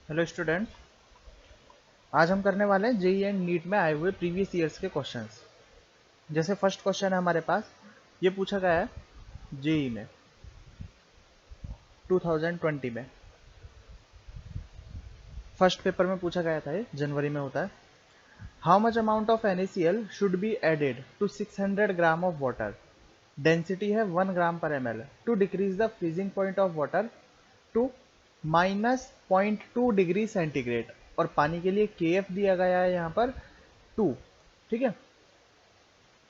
Hello student, आज हम करने वाले हैं जेई एंड नीट में आए हुए प्रीवियस ईयर्स के क्वेश्चंस। जैसे फर्स्ट क्वेश्चन है हमारे पास, ये पूछा गया है जेई में 2020 में। फर्स्ट पेपर में पूछा गया था, ये जनवरी में होता है। How much amount of NaCl should be added to 600 gram of water. Density है 1 gram per ml to decrease the freezing point of water to -0.2 degree centigrade. और पानी के लिए KF दिया गया है यहाँ पर 2। ठीक है,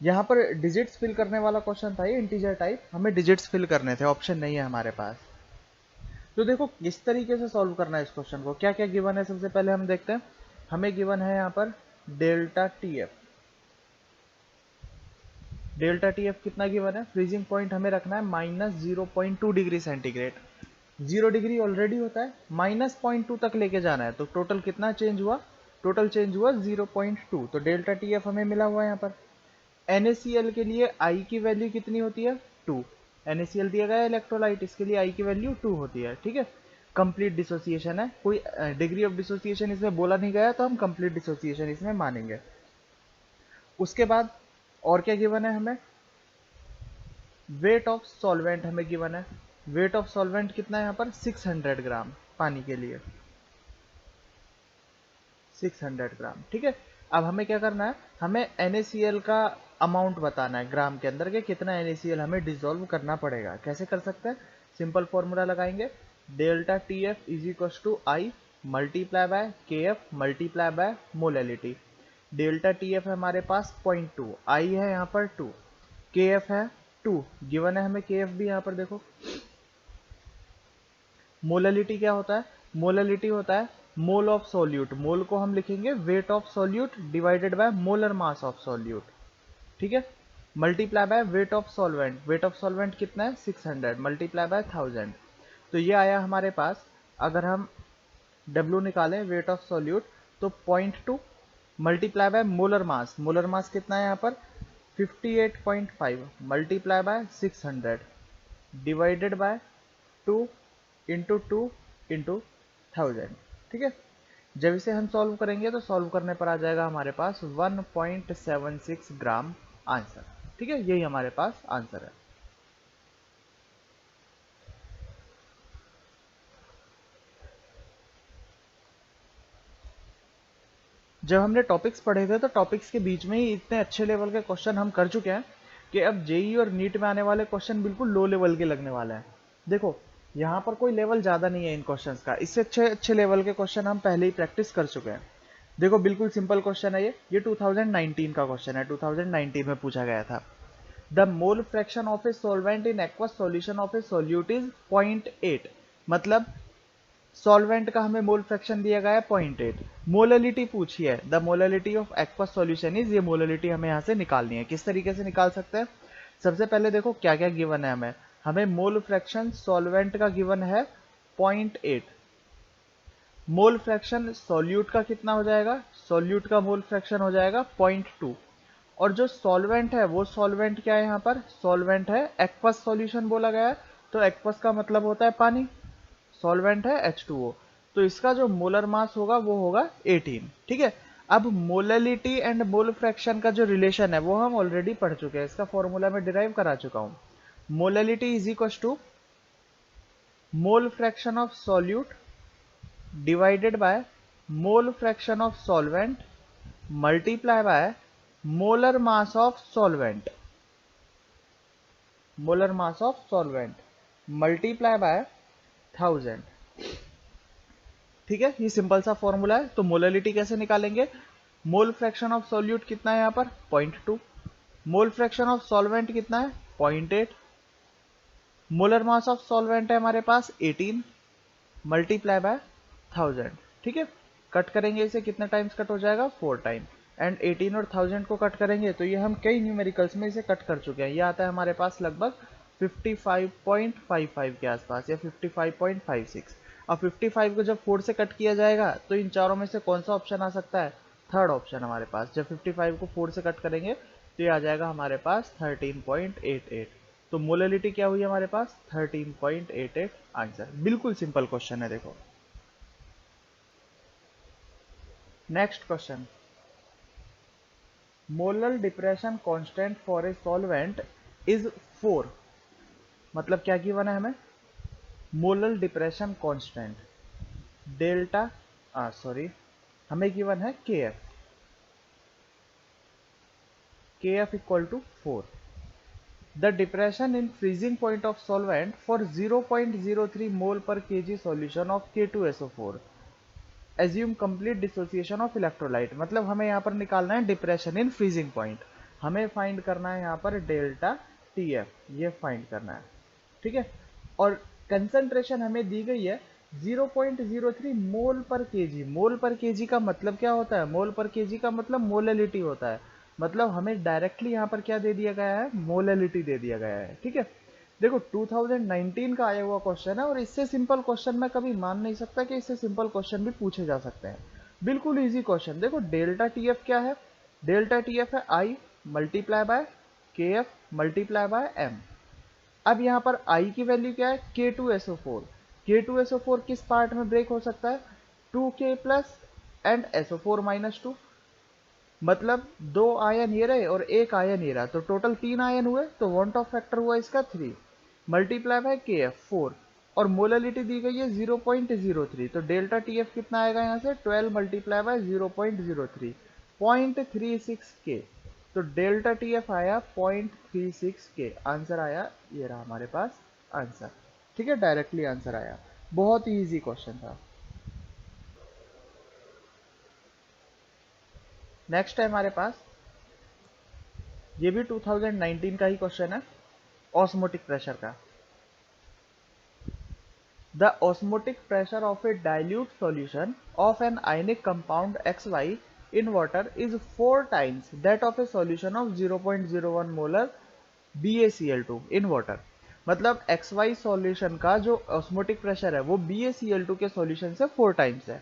यहाँ पर डिजिट्स फिल करने वाला क्वेश्चन था, ये इंटीजर टाइप, हमें डिजिट्स फिल करने थे, ऑप्शन नहीं है हमारे पास। तो देखो किस तरीके से सॉल्व करना है इस क्वेश्चन को, क्या क्या गिवन है सबसे पहले हम देखते हैं। हमें गिवन है यहाँ पर डेल्टा TF। डेल्टा TF कितना गिवन है, फ्रीजिंग पॉइंट हमें रखना है -0.2 डिग्री सेंटीग्रेड। 0 डिग्री ऑलरेडी होता है, -0.2 तक लेके जाना है, तो टोटल कितना चेंज हुआ, टोटल चेंज हुआ 0.2। तो डेल्टा TF हमें मिला हुआ है यहाँ पर। NaCl के लिए I की वैल्यू कितनी होती है, 2। NaCl दिया गया इलेक्ट्रोलाइट, इसके लिए I की वैल्यू 2 होती है। ठीक है, कंप्लीट डिसोसिएशन है, कोई डिग्री ऑफ डिसोसिएशन इसमें बोला नहीं गया, तो हम कंप्लीट डिसोसिएशन इसमें मानेंगे। उसके बाद और क्या गिवन है हमें, वेट ऑफ सॉल्वेंट हमें गिवन है। वेट ऑफ सॉल्वेंट कितना है यहाँ पर, 600 ग्राम पानी के लिए, 600 ग्राम। ठीक है, अब हमें क्या करना है, हमें NaCl का अमाउंट बताना है ग्राम के अंदर के कितना NaCl हमें डिसॉल्व करना पड़ेगा। कैसे कर सकते हैं, सिंपल फॉर्मूला लगाएंगे, delta TF is equal to I multiply by KF multiply by molality. Delta TF है हमारे पास 0.2, I है यहाँ पर 2, KF है 2 गिवन है हमें, KF भी यहाँ पर देखो। मोलैलिटी क्या होता है, मोलैलिटी होता है मोल ऑफ सॉल्यूट। मोल को हम लिखेंगे weight of solute divided bye molar mass of solute. ठीक है, multiply by weight of solvent. Weight of solvent कितना है, 600 मल्टीप्लाई बाय 1000। तो ये आया हमारे पास। अगर हम W निकालें वेट ऑफ सॉल्यूट, तो 0.2 multiply by molar mass. Molar mass कितना है यहाँ पर 58.5 multiply by 600 divided by 2 into 2 into 1000। ठीक है, जब इसे हम सॉल्व करेंगे तो सॉल्व करने पर आ जाएगा हमारे पास 1.76 ग्राम आंसर। ठीक है, यही हमारे पास आंसर है। जब हमने टॉपिक्स पढ़े थे तो टॉपिक्स के बीच में ही इतने अच्छे लेवल के क्वेश्चन हम कर चुके हैं कि अब जेई और नीट में आने वाले क्वेश्चन बिल्कुल लो लेवल के लगने वाले हैं। देखो यहाँ पर कोई लेवल ज़्यादा नहीं है इन क्वेश्चंस का, इससे अच्छे अच्छे लेवल के क्वेश्चन हम पहले ही प्रैक्टिस कर चुके हैं। देखो बिल्कुल सिंपल क्वेश्चन है ये 2019 का क्वेश्चन है, 2019 में पूछा गया था। The mole fraction of a solvent in aqueous solution of A solute is 0.8। मतलब सॉल्वेंट का हमें मोल फ्रैक्शन दिया गया है 0.8। मोललिटी पूछी है, the molality of aqueous solution is, ये मोललिटी हमें यहाँ से निकालनी है। किस तरीके से निकाल सकते हैं, सबसे पहले देखो क्या क्या गिवन है हमें। हमें मोल फ्रैक्शन सॉल्वेंट का गिवन है 0.8। मोल फ्रैक्शन सॉल्यूट का कितना हो जाएगा, सॉल्यूट का मोल फ्रैक्शन हो जाएगा 0.2। और जो सॉल्वेंट है वो सॉल्वेंट क्या है, यहाँ पर सॉल्वेंट है एक्वस सॉल्यूशन बोला गया है, तो एक्वस का मतलब होता है पानी, सॉल्वेंट है H2O। तो इसका जो मोलर मास होगा वो होगा 18। ठीक है, अब मोललिटी एंड मोल फ्रैक्शन का जो रिलेशन है वो हम ऑलरेडी पढ़ चुके हैं, इसका फॉर्मूला मैं डिराइव करा चुका हूं। Molality is equal to mole fraction of solute divided by mole fraction of solvent multiply by molar mass of solvent. Molar mass of solvent multiply by 1000। ठीक है, ये सिंपल सा फॉर्मूला है। तो मोललिटी कैसे निकालेंगे, मोल फ्रैक्शन ऑफ सॉल्यूट कितना है यहाँ पर 0.2, मोल फ्रैक्शन ऑफ सॉल्वेंट कितना है 0.8, मोलर मास ऑफ सॉल्वेंट है हमारे पास 18 मल्टीप्लाई बाय 1000। ठीक है, कट करेंगे इसे, कितने टाइम्स कट हो जाएगा 4 टाइम। एंड 18 और 1000 को कट करेंगे तो ये हम कई न्यूमेरिकल्स में इसे कट कर चुके हैं। ये आता है हमारे पास लगभग 55.55 के आसपास या 55.56। अब 55 को जब 4 से कट किया जाएगा तो इन चारों में से कौन सा ऑप्शन आ सकता है, थर्ड ऑप्शन हमारे पास। जब 55 को 4 से कट करेंगे तो ये आ जाएगा हमारे पास 13.88। तो मोललिटी क्या हुई हमारे पास 13.88 आंसर। बिल्कुल सिंपल क्वेश्चन है देखो। Next question, molar depression constant for a solvent is 4। मतलब क्या गिवन है हमें, molar depression constant delta sorry हमें गिवन है K F equal to 4। The depression in freezing point of solvent for 0.03 mole per KG solution of K2SO4 assume complete dissociation of electrolyte. मतलब हमें यहाँ पर निकालना है डिप्रेशन इन फ्रीजिंग पॉइंट, हमें find करना है यहाँ पर डेल्टा टी एफ, ये फाइंड करना है, ठीक है। और कंसंट्रेशन हमें दी गई है 0.03 मोल पर केजी। मोल पर केजी का मतलब क्या होता है, मोल पर केजी का मतलब मोलैलिटी होता है। मतलब हमें डायरेक्टली यहाँ पर क्या दे दिया गया है, मोलैलिटी दे दिया गया है, ठीक है। देखो 2019 का आया हुआ क्वेश्चन है और इससे सिंपल क्वेश्चन मैं कभी मान नहीं सकता कि इससे सिंपल क्वेश्चन भी पूछे जा सकते हैं। बिल्कुल इजी क्वेश्चन। देखो डेल्टा टी एफ क्या है, डेल्टा टी एफ है i multiply by K F multiply by M. अब यहाँ पर आई की वैल्यू क्या है, K2SO4। K2SO4 किस पार्ट में ब्रेक हो सकता है, 2K plus and SO4 minus 2। मतलब 2 आयन ये रहे और 1 आयन ये रहा, तो टोटल 3 आयन हुए, तो वॉन्ट ऑफ फैक्टर हुआ इसका 3 मल्टीप्लाई बाय KF 4 और मोलैलिटी दी गई है 0.03। तो डेल्टा TF कितना आएगा यहाँ से, 12 मल्टीप्लाई बाय 0.03 0.36 के। तो डेल्टा TF आया 0.36 के, आंसर आया ये रहा हमारे पास आंसर, ठीक है, डायरेक्टली आंसर आया। बहुत ही इजी क्वेश्चन था। नेक्स्ट है हमारे पास, ये भी 2019 का ही क्वेश्चन है, ऑस्मोटिक प्रेशर का। The osmotic pressure of A dilute solution of an ionic compound XY in water is 4 times that of a solution of 0.01 molar BaCl2 in water। मतलब XY solution का जो ऑस्मोटिक प्रेशर है वो BaCl2 के solution से 4 times है।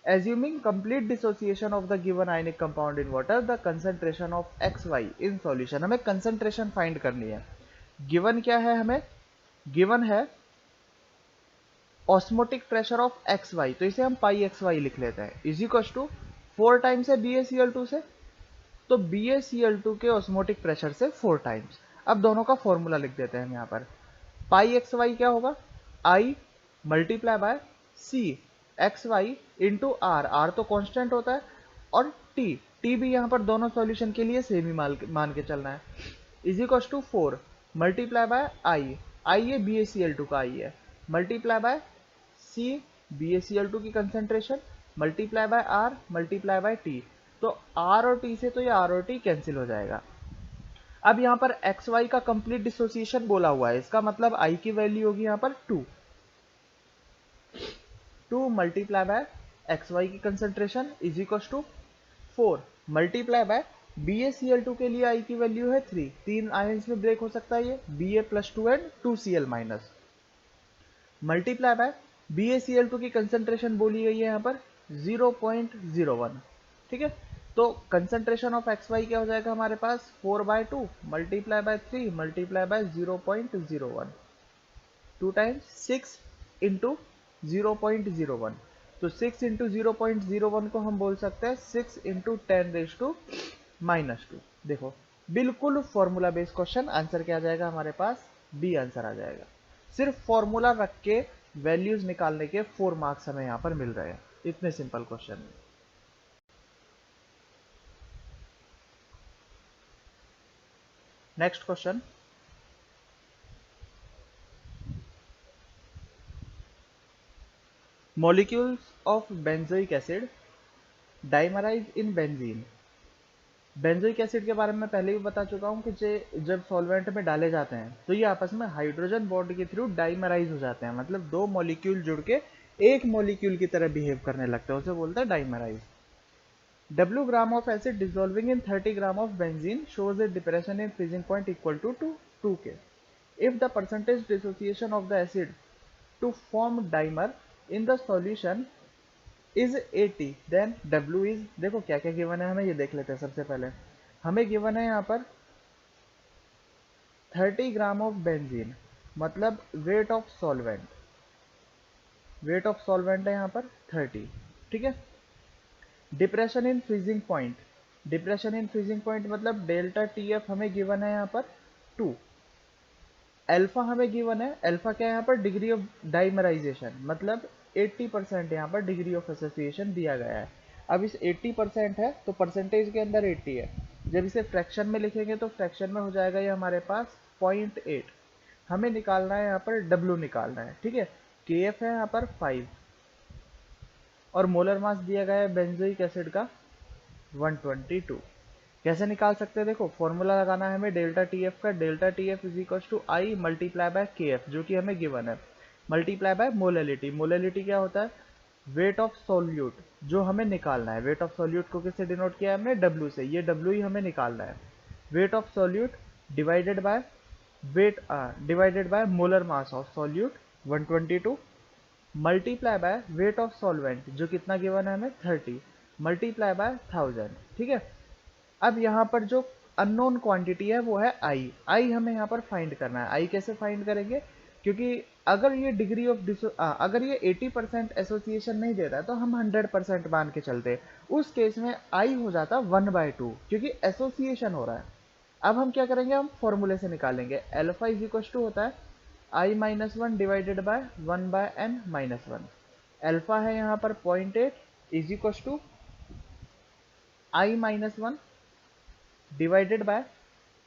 Assuming complete dissociation of the given ionic compound in water, the concentration of XY in solution। हमें concentration find करनी है। गिवन क्या है हमें, गिवन है ऑस्मोटिक प्रेशर ऑफ XY, तो इसे हम पाई XY लिख लेते हैं, इज इक्वल टू 4 टाइम्स है BaCl2 से, तो BaCl2 के ऑस्मोटिक प्रेशर से 4 टाइम्स। अब दोनों का फॉर्मूला लिख देते हैं हम यहाँ पर। पाई XY क्या होगा, I multiply by C XY into R, R तो कांस्टेंट होता है, और टी भी यहाँ पर दोनों सॉल्यूशन के लिए सेम ही मान के चलना है, is equal to 4 multiply by i ये BaCl2 का आई है, मल्टीप्लाई बाय C BaCl2 की concentration, multiply by R multiply by T। तो R और T से तो ये R और T कैंसिल हो जाएगा। अब यहाँ पर XY का कंप्लीट डिसोसिएशन बोला हुआ है, इसका मतलब I की वैल्यू होगी यहाँ पर 2 मल्टीप्लाई बाय XY की concentration is equal to 4 multiply by BaCl2 के लिए I की वैल्यू है 3, 3 आयंस में ब्रेक हो सकता है ये, Ba plus 2 and 2Cl minus, multiply by BaCl2 की कंसेंट्रेशन बोली गई है यहाँ पर 0.01, ठीक है। तो कंसेंट्रेशन ऑफ XY क्या हो जाएगा हमारे पास, 4/2 multiply by 3 multiply by 0.01, 2 times 6 into 0.01। तो 6 इंटू 0.01 को हम बोल सकते हैं 6 इंटू 10⁻²। देखो बिल्कुल फॉर्मूला बेस्ड क्वेश्चन, आंसर क्या आ जाएगा हमारे पास, बी आंसर आ जाएगा। सिर्फ फॉर्मूला रख के वैल्यूज निकालने के 4 मार्क्स हमें यहाँ पर मिल रहे हैं, इतने सिंपल क्वेश्चन में। Next question, molecules of benzoic acid dimerise in benzene. Benzoic acid के बारे में पहले भी बता चुका हूँ कि जब सॉल्वेंट में डाले जाते हैं तो ये आपस में हाइड्रोजन बॉन्ड के थ्रू डाइमराइज हो जाते हैं, मतलब 2 मॉलिक्यूल जुड़ के एक मॉलिक्यूल की तरह बिहेव करने लगते हैं, उसे बोलते हैं dimerise. W gram of acid dissolving in 30 gram of benzene shows a depression in freezing point equal to 2K. If the percentage dissociation of the acid to form dimer in the solution is 80, then W is, देखो क्या क्या given है हमें ये देख लेते हैं। सबसे पहले हमें गिवन है यहाँ पर 30 ग्राम ऑफ बेंजीन, मतलब weight of solvent, weight of solvent है यहाँ पर 30, ठीक है। Depression in freezing point, depression in freezing point मतलब डेल्टा टी एफ हमें गिवन है यहाँ पर 2, अल्फा हमें गिवन है, अल्फा क्या है यहाँ पर डिग्री ऑफ डाइमराइजेशन, मतलब 80% यहाँ पर डिग्री ऑफ एसोसिएशन दिया गया है। अब इस 80% है तो परसेंटेज के अंदर 80 है, जब इसे फ्रैक्शन में लिखेंगे तो फ्रैक्शन में हो जाएगा ये हमारे पास 0.8। हमें निकालना है यहाँ पर W निकालना है, ठीक है। KF है यहाँ पर 5 और मोलर मास दिया गया है बेंजोइक एसिड का 122। कैसे निकाल सकते हैं, देखो फॉर्मूला लगाना है हमें डेल्टा टी एफ का, delta T F is equal to I multiply by K F जो कि हमें गिवन है, मल्टीप्लाई बाय मोलैलिटी। मोलैलिटी क्या होता है, वेट ऑफ सॉल्यूट जो हमें निकालना है। वेट ऑफ सॉल्यूट को किससे डिनोट किया है हमने, डब्ल्यू से, ये डब्ल्यू ही हमें निकालना है। Weight of solute divided by weight divided by molar mass of solute 122 multiply by weight of solvent जो कितना गिवन है हमें 30 मल्टीप्लाई बाय 1000, ठीक है। अब यहाँ पर जो अननोन क्वांटिटी है वो है आई, आई हमें यहाँ पर फाइंड करना है। आई कैसे फाइंड करेंगे, क्योंकि अगर ये डिग्री ऑफ अगर ये 80% एसोसिएशन नहीं देता है तो हम 100% मान के चलते, उस केस में आई हो जाता 1/2 क्योंकि एसोसिएशन हो रहा है। अब हम क्या करेंगे, हम फॉर्मूले से निकालेंगे, अल्फा इज इक्वल टू होता है i minus one divided by 1/n-1। Alpha है यहाँ पर 0.8 is equal to I minus one divided by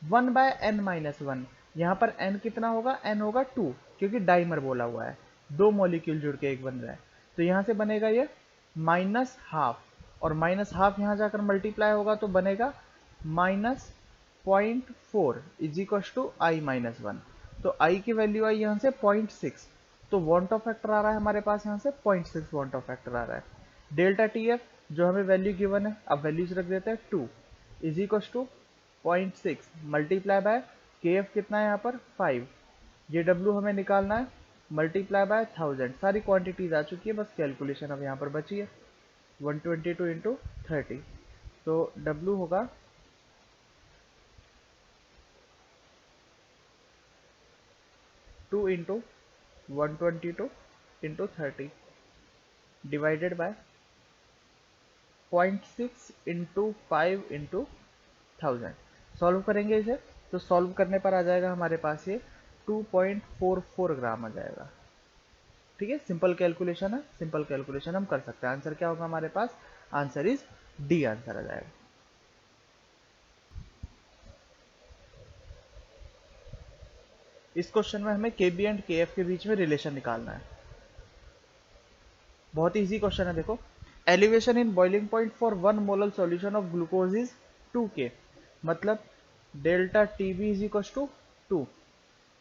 1/n-1। यहाँ पर n कितना होगा, n होगा 2 क्योंकि डाइमर बोला हुआ है, दो मॉलिक्यूल जुड़ के एक बन रहा है, तो यहाँ से बनेगा ये -12 और -12 यहाँ जाकर मल्टीप्लाई होगा तो बनेगा -0.4 is equal to I minus one. तो आई की वैल्यू आई यहाँ से 0.6, तो वांट ऑफ फैक्टर आ रहा है हमारे पास यहाँ से 0.6 वांट ऑफ फैक्टर आ रहा है। डेल्टा टी एफ जो हमें वैल्यू गिवन है, अब वैल्यूज रख देते हैं 2 is equal to 0.6 multiply by K F कितना है यहाँ पर 5, ये डब्ल्यू हमें निकालना है, मल्टीप्लाई बाय 1000। सारी क्वांटिटीज आ चुकी है, बस कैलकुलेशन अब यहाँ पर बची है 122 इंटू 30, तो डब्ल्यू होगा 2 into 122 into 30 divided by 0.6 into 5 into 1000। Solve करेंगे इसे तो सॉल्व करने पर आ जाएगा हमारे पास ये 2.44 ग्राम आ जाएगा, ठीक है। सिंपल कैलकुलेशन है, सिंपल कैलकुलेशन हम कर सकते हैं। आंसर क्या होगा हमारे पास, आंसर इज डी आंसर आ जाएगा। इस क्वेश्चन में हमें केबी एंड केएफ के बीच में रिलेशन निकालना है। बहुत इजी क्वेश्चन है, देखो elevation in boiling point for 1 molar solution of glucose is 2K, मतलब delta TB is equal to 2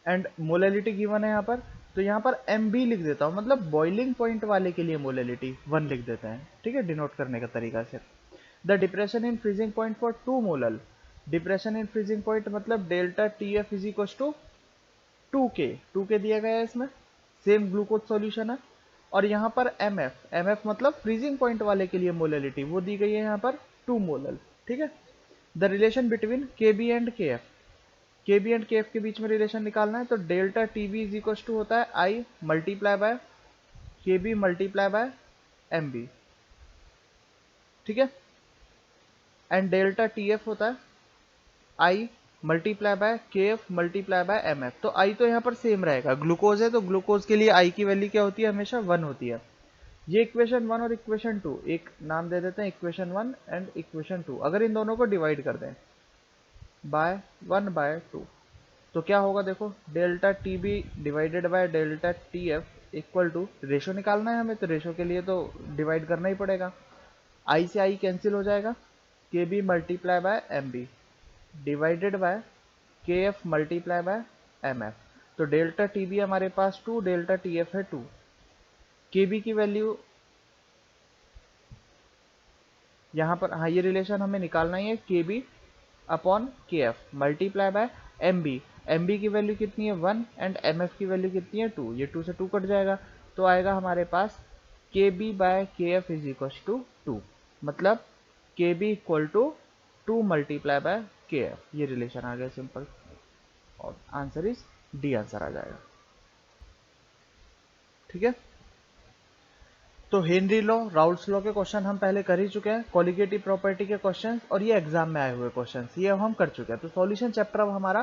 and molality given है यहाँ पर, तो यहाँ पर MB लिख देता हूँ, मतलब बॉइलिंग पॉइंट वाले के लिए मोलैलिटी 1 लिख देते हैं, ठीक है, डिनोट करने का तरीका से। The depression in freezing point for 2 molar, depression in freezing point मतलब delta TF is equal to 2K दिया गया है इसमें, सेम ग्लूकोज सॉल्यूशन है। और यहाँ पर MF मतलब फ्रीजिंग पॉइंट वाले के लिए मोलैलिटी वो दी गई है यहाँ पर 2 मोलर, ठीक है। The relation between KB and KF, KB and KF के बीच में रिलेशन निकालना है, तो delta TB is equal to होता है i multiply by KB multiply by MB, ठीक है। एंड डेल्टा टीएफ होता है i multiply by KF multiply by MF, तो आई तो यहाँ पर सेम रहेगा, ग्लूकोज है तो ग्लूकोज के लिए आई की वैल्यू क्या होती है, हमेशा 1 होती है। ये इक्वेशन 1 और इक्वेशन 2, एक नाम दे देते हैं इक्वेशन 1 एंड इक्वेशन 2, अगर इन दोनों को डिवाइड कर दें बाय 1/2 तो क्या होगा, देखो delta T B divided by delta T F equal to, ratio निकालना है हमें तो रेशो के लिए तो डिवाइड करना ही पड़ेगा, आई से आई कैंसिल हो जाएगा, K B multiply by M B divided by K F multiply by M F. तो डेल्टा टी बी हमारे पास 2, डेल्टा टी एफ है 2, के बी की वैल्यू यहाँ पर, हाँ ये रिलेशन हमें निकालना ही है, K B upon K F multiply by M B की वैल्यू कितनी है 1 एंड एम एफ की वैल्यू कितनी है 2, ये 2 से 2 कट जाएगा तो आएगा हमारे पास K B by K F is equal to 2, मतलब K B equal to 2 multiply by K F, ये रिलेशन आ गया सिंपल, और आंसर इज डी आंसर आ जाएगा, ठीक है। तो हेनरी लॉ, राउल्स लॉ के क्वेश्चन हम पहले कर ही चुके हैं, कॉलिगेटिव प्रॉपर्टी के क्वेश्चन और ये एग्जाम में आए हुए क्वेश्चन, ये अब हम कर चुके हैं। तो सॉल्यूशन चैप्टर अब हमारा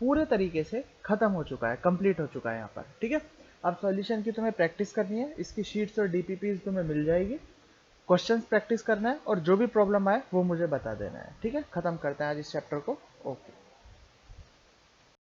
पूरे तरीके से खत्म हो चुका है, कंप्लीट हो चुका है यहाँ पर, ठीक है। अब सॉल्यूशन की तुम्हें प्रैक्टिस करनी है, इसकी शीट्स और डीपीपीज तुम्हें मिल जाएगी, क्वेश्चंस प्रैक्टिस करना है और जो भी प्रॉब्लम आए वो मुझे बता देना है, ठीक है। खत्म करते हैं आज इस चैप्टर को, ओके।